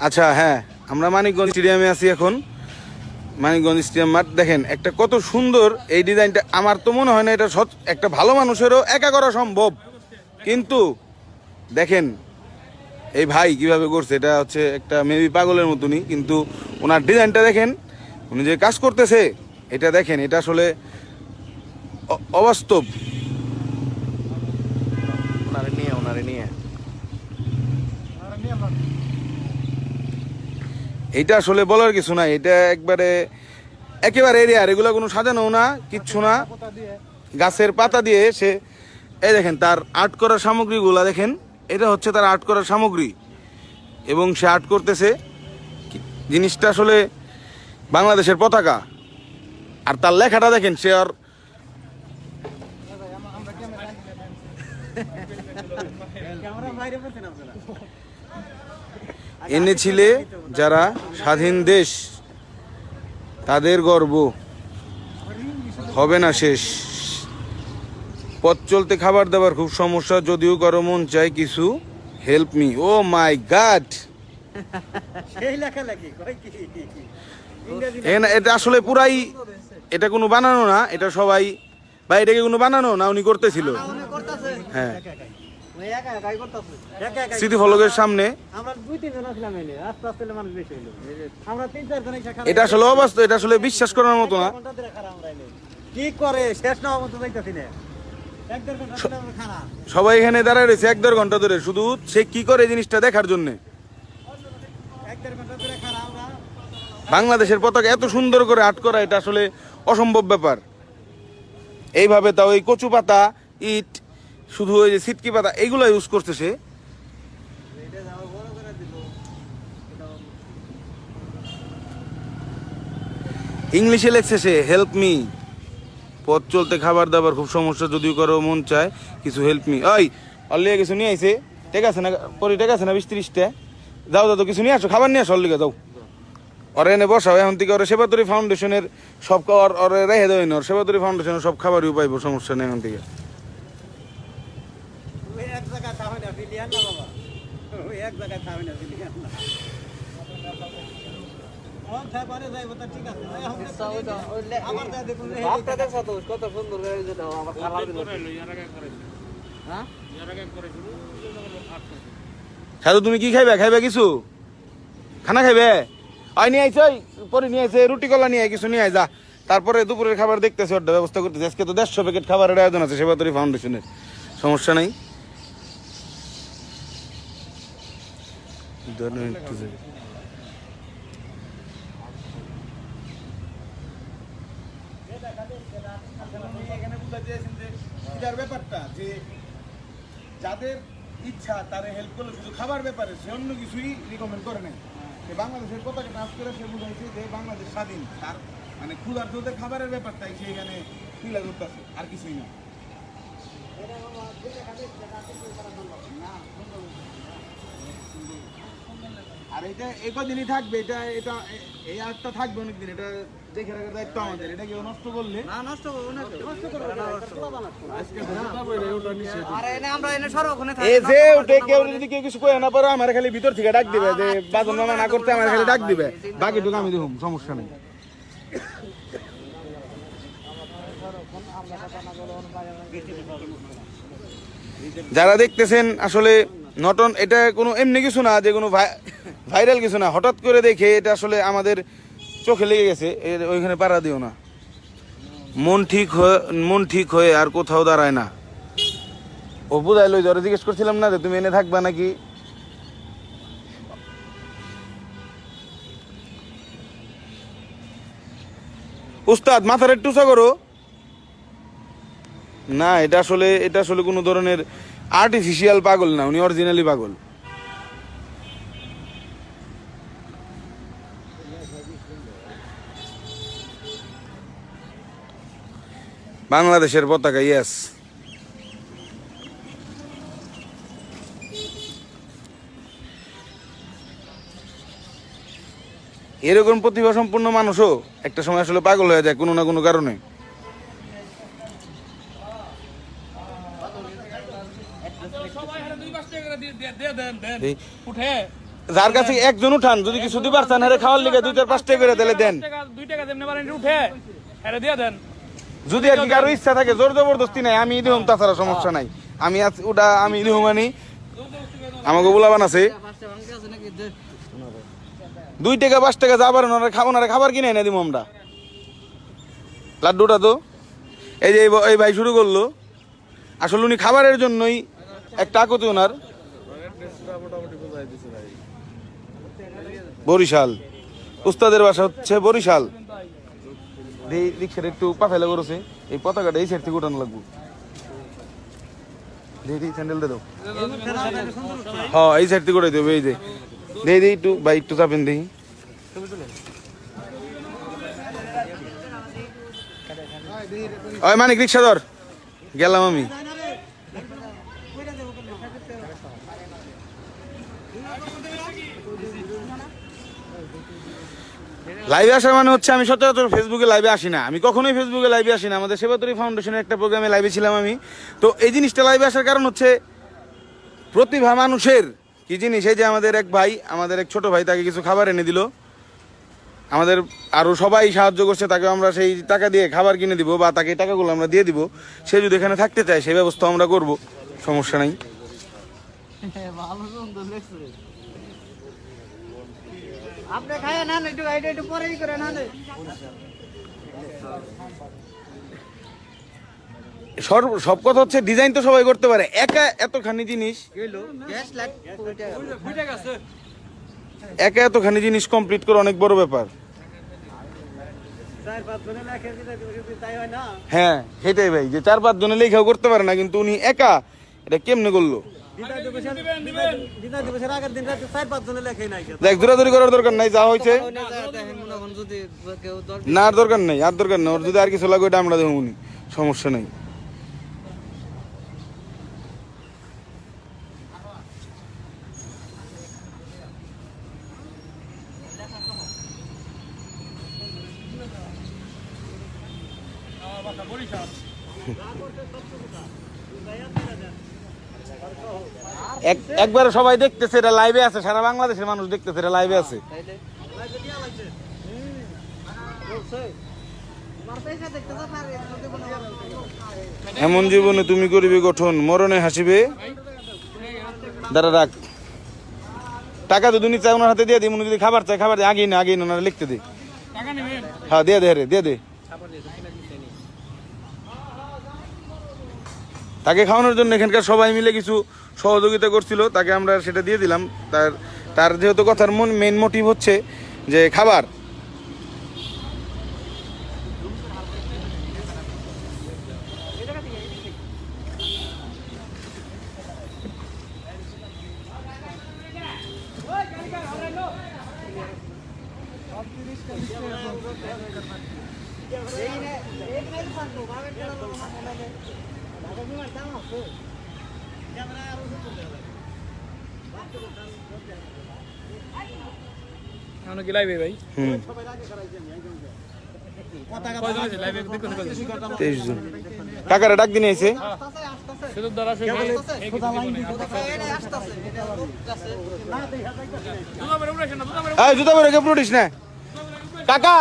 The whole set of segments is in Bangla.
আচ্ছা হ্যাঁ, আমরা মানিকগঞ্জ স্টেডিয়ামে আছি এখন। মানিকগঞ্জ স্টেডিয়াম মাঠ দেখেন, একটা কত সুন্দর এই ডিজাইনটা। আমার তো মনে হয় না এটা একটা ভালো মানুষেরও একা করা সম্ভব, কিন্তু দেখেন এই ভাই কিভাবে করছে। এটা হচ্ছে একটা মেবি পাগলের মতনই, কিন্তু ওনার ডিজাইনটা দেখেন, উনি যে কাজ করতেছে এটা দেখেন, এটা আসলে অবাস্তব। ওনারে নিয়ে এটা আসলে বলার কিছু নাই। এটা একেবারে এরিয়ার, এগুলো কোনো সাজানো না, কিচ্ছু না, গাছের পাতা দিয়ে সে এই দেখেন তার আর্ট করার সামগ্রীগুলা দেখেন। এটা হচ্ছে তার আর্ট করার সামগ্রী, এবং সে আর্ট করতেছে। জিনিসটা আসলে বাংলাদেশের পতাকা, আর তার লেখাটা দেখেন। সে আর এনেছিলে যারা স্বাধীন দেশ, তাদের গর্ব হবে না শেষ। পথ চলতে খাবার দাবার খুব সমস্যা, যদিও কারো মন চায় কিছু হেল্প মি। ও মাই গড, এটা আসলে পুরাই, এটা কোনো বানানো না, এটা সবাই বা এটাকে কোনো বানানো না, উনি করতেছিল। হ্যাঁ, স্মৃতি ফলকের সামনে এটা আসলে অবাস্তব, এটা আসলে বিশ্বাস করার মতো না। কি করে শেষ না মতো যাইতাছি না, সবাই এখানে দাঁড়ায় রয়েছে 1-1.5 ঘন্টা ধরে, শুধু সে কি করে এই জিনিসটা দেখার জন্য। বাংলাদেশের পতাকা এত সুন্দর করে আর্ট করা, এটা আসলে অসম্ভব ব্যাপার। এইভাবে তাও এই কচু পাতা, ইট, শুধু ওই যে সিটকি পাতা, এইগুলো ইউজ করছে সে। ইংলিশে লেখছে সে হেল্প মি। পথ চলতে খাবার দাবার খুব সমস্যা, যদিও কারো মন চায় কিছু হেল্প মি। ওই অলরেডি কিছু নিয়ে আইছে, ঠিক আছে না? পরে ঠিক আছে না? 20-30টা যাও, যাও কিছু নিয়ে আসো, খাবার নিয়ে আসো অলরেডি যাও। ওরা এনে বসাও এখন থেকে। ওরা সেবাতুরি ফাউন্ডেশনের সব ওরা রেখে দেয় না, ওর সেবাতুরি ফাউন্ডেশনের সব খাবারই পাইব, সমস্যা নেই এখন থেকে। সাধু তুমি কি খাইবে? খাইবে কিছু খানা খাইবে? ওই নিয়ে আইছে, ওই পরে নিয়ে আইছে রুটি কলা নিয়ে কিছু নিয়ে আয় যা। তারপরে দুপুরের খাবার দেখতেছে, ওর ব্যবস্থা করতেছে। আজকে তো 150 প্যাকেট খাবারের আয়োজন আছে সেবাতুরি ফাউন্ডেশনের, সমস্যা নাই। ব্যাপারটা যে যাদের ইচ্ছা তারা হেল্প করলে শুধু খাবার ব্যাপারে, সে অন্য কিছুই রিকমেন্ড করে নাই। বাংলাদেশের পতাকা নাচ করে সে বুঝাইছে যে বাংলাদেশ স্বাধীন, তার মানে ক্ষুধার্তদের খাবারের ব্যাপারটাই সে এখানে তুলে ধরতেছে, আর কিছুই না। আর এটা একদিনই থাকবে, এটা এটা এই আর্টটা থাকবে অনেকদিন। এটা দেখে রাখার দায়িত্ব আমাদের। এটা কেউ নষ্ট করলে না, নষ্ট করবে না, নষ্ট করবে না। এই যে ওটা কেউ যদি কেউ কিছু কয়ে না পারো, আমার খালি ভিতর থেকে ডাক দিবে যে বাজন মামা না করতে, আমার খালি ডাক দিবে, বাকিটুকু আমি দেখুন, সমস্যা নেই। যারা দেখতেছেন আসলে নটন, এটা কোনো এমনি কিছু না, যে কোনো ভাইরাল কিছু না, হঠাৎ করে দেখে এটা আসলে আমাদের চোখে লেগে গেছে। ওইখানে পাড়া দিও না। মন ঠিক হয়ে আর কোথাও দাঁড়ায় না। ও বুঝাইলো, জ্বরে জিজ্ঞেস করছিলাম না যে তুমি এনে থাকবা নাকি। উস্তাদ মাথার একটু উঁচা করো না। এটা আসলে কোনো ধরনের আর্টিফিশিয়াল পাগল না, উনি অরিজিনালি পাগল। বাংলাদেশের পতাকা, ইয়েস। এরকম প্রতিভা সম্পন্ন মানুষও একটা সময় আসলে পাগল হয়ে যায় কোনো না কোনো কারণে। যার কাছে একজন উঠান যদি কিছু দিবার চান আরে খাওয়ার লিগে 2-4-5 টাকা করে দিলে দেন। 2 টাকা যেমনি পারেন উঠে আরে দিয়ে দেন। যদি আর কি কারো ইচ্ছা থাকে জোর জবরদস্তি নাই, আমি দিহুম, তাছাড়া সমস্যা নাই। আমি ওটা আমি দিহুম, মানে আমাকে বলাবান আছে 2 টাকা 5 টাকা যা পারেন ওনারা খাবো, ওনারা খাবার কিনে এনে দিব আমরা। লাড্ডুটা তো এই যে এই ভাই শুরু করলো, আসলে উনি খাবারের জন্যই একটা আকতি ওনার। বরিশাল, উস্তাদের বাসা হচ্ছে বরিশাল। রিক্সার একটু পা ফেলে করেছে, এই পতাকাটা এই সাইড থেকে উঠানো লাগবো। স্যান্ডেল দে দাও, হ্যাঁ এই সাইড থেকে উঠাই দেবে। এই যে দেখি একটু ভাই একটু চাপেন দেখি। ওই মানিক রিক্সা ধর, গেলাম আমি। লাইভে আসা মানে হচ্ছে আমি সচরাচর ফেসবুকে লাইভে আসি না, আমি কখনোই ফেসবুকে লাইভে আসি না। আমাদের সেবাতরী ফাউন্ডেশনের একটা প্রোগ্রামে লাইভে ছিলাম আমি। তো এই জিনিসটা লাইভে আসার কারণ হচ্ছে প্রতিভা মানুষের কি জিনিস। এই যে আমাদের এক ভাই, আমাদের এক ছোট ভাই, তাকে কিছু খাবার এনে দিল, আমাদের আরও সবাই সাহায্য করছে, তাকে আমরা সেই টাকা দিয়ে খাবার কিনে দিব বা তাকে টাকাগুলো আমরা দিয়ে দিব। সে যদি এখানে থাকতে চায় সেই ব্যবস্থা আমরা করব, সমস্যা নাই। আপনি খায় না একটু পরেই করে না সব কথা হচ্ছে ডিজাইন তো সবাই করতে পারে, একা এতখানি জিনিস এতখানি জিনিস কমপ্লিট করা অনেক বড় ব্যাপার। হ্যাঁ সেটাই ভাই, যে 4-5 জনে লেখাও করতে পারে না, কিন্তু উনি একা এটা কেমনে করলো। দেখ দৌড়াদৌড়ি করার দরকার নাই, যা হয়েছে না আর দরকার নাই, আর দরকার নেই। ওর যদি আর কিছু লাগে ওটা আমরা দেখুন, উনি সমস্যা নাই। একবারে সবাই দেখতেছে, এটা লাইভে আছে, সারা বাংলাদেশের মানুষ দেখতেছে, এটা লাইভে আছে। এমন জীবনে তুমি করিবে গঠন, মরণে হাসিবে। দাঁড়া রাখ, টাকা তো দুনি চাই ওনার হাতে দিয়ে দিই। মনে যদি খাবার চাই খাবার আগেই না, আগেই না, ওনারা লিখতে দিই। হ্যাঁ দিয়ে দে রে, দিয়ে দে। তাকে খাওয়ানোর জন্য এখানকার সবাই মিলে কিছু সহযোগিতা করছিল, তাকে আমরা সেটা দিয়ে দিলাম। তার যেহেতু কথার মেইন মোটিভ হচ্ছে যে খাবার। কি লাইভে ভাই? 23 জন কাকারা ডাক দিনে এসে জুতা বেরো কে পুরোটিস না কাকা।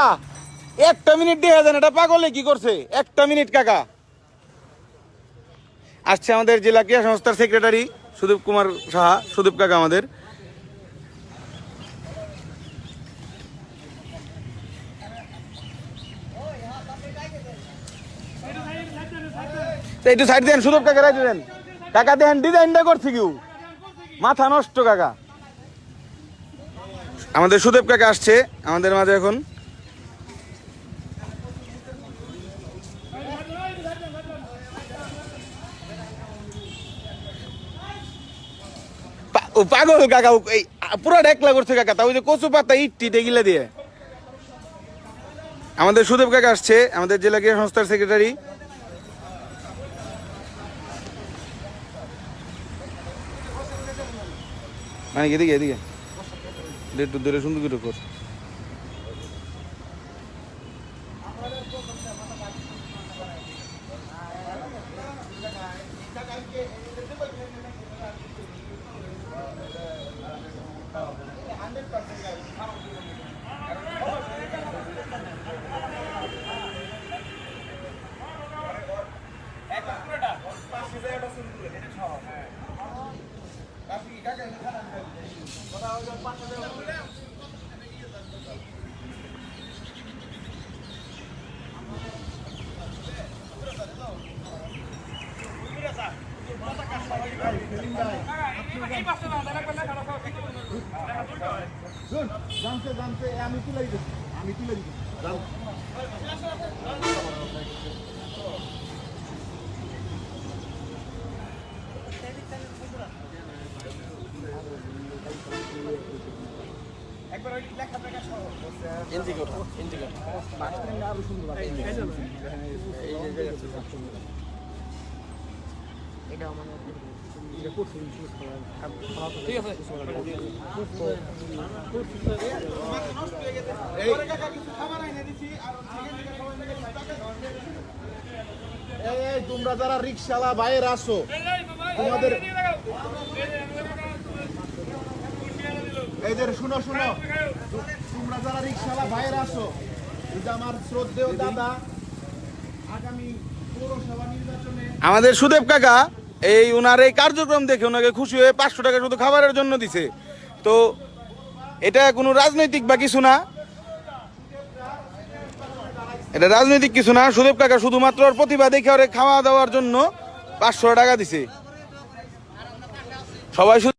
1 মিনিট দিয়ে দেন, এটা পাগলে কি করছে? 1 মিনিট কাকা। আসছে আমাদের জেলা ক্রীড়া সংস্থার সেক্রেটারি সুদীপ কুমার সাহা, সুদীপ কাকা আমাদের। একটু সাইড দেন, সুদীপ কাকা রাইতে দেন। কাকা দেখেন ডিজাইনটা করছে কেউ, মাথা নষ্ট কাকা। আমাদের সুদেব কাকা আসছে আমাদের মাঝে এখন। পাগল কাকা, এই পুরো ডেকলা করছে কাকা। তা ওই যে কচু পাতা ইটটি টেগিলা দিয়ে। আমাদের সুদেব কাকা আসছে, আমাদের জেলা ক্রীড়া সংস্থার সেক্রেটারি। মানে এদিকে এদিকে একটু দূরে সুন্দর করে কর। ঠিক আছে এই তোমরা যারা রিকশালা বাইরে আসো তোমাদের এই যে শুনো শুনো তোমরা যারা রিকশালা বাইরে আসো এই যে আমার শ্রদ্ধেয় দাদা আগামী পৌরসভা নির্বাচনে আমাদের সুদেব কাকা এই উনার এই কার্যক্রম দেখে ওনাকে খুশি হয়ে 500 টাকা শুধু খাবারের জন্য দিছে। তো এটা কোনো রাজনৈতিক বা কিছু না, এটা রাজনৈতিক কিছু না। সুদেব কাকা শুধুমাত্র ওর প্রতিভা দেখে ওরে খাওয়া দাওয়ার জন্য 500 টাকা দিছে। সবাই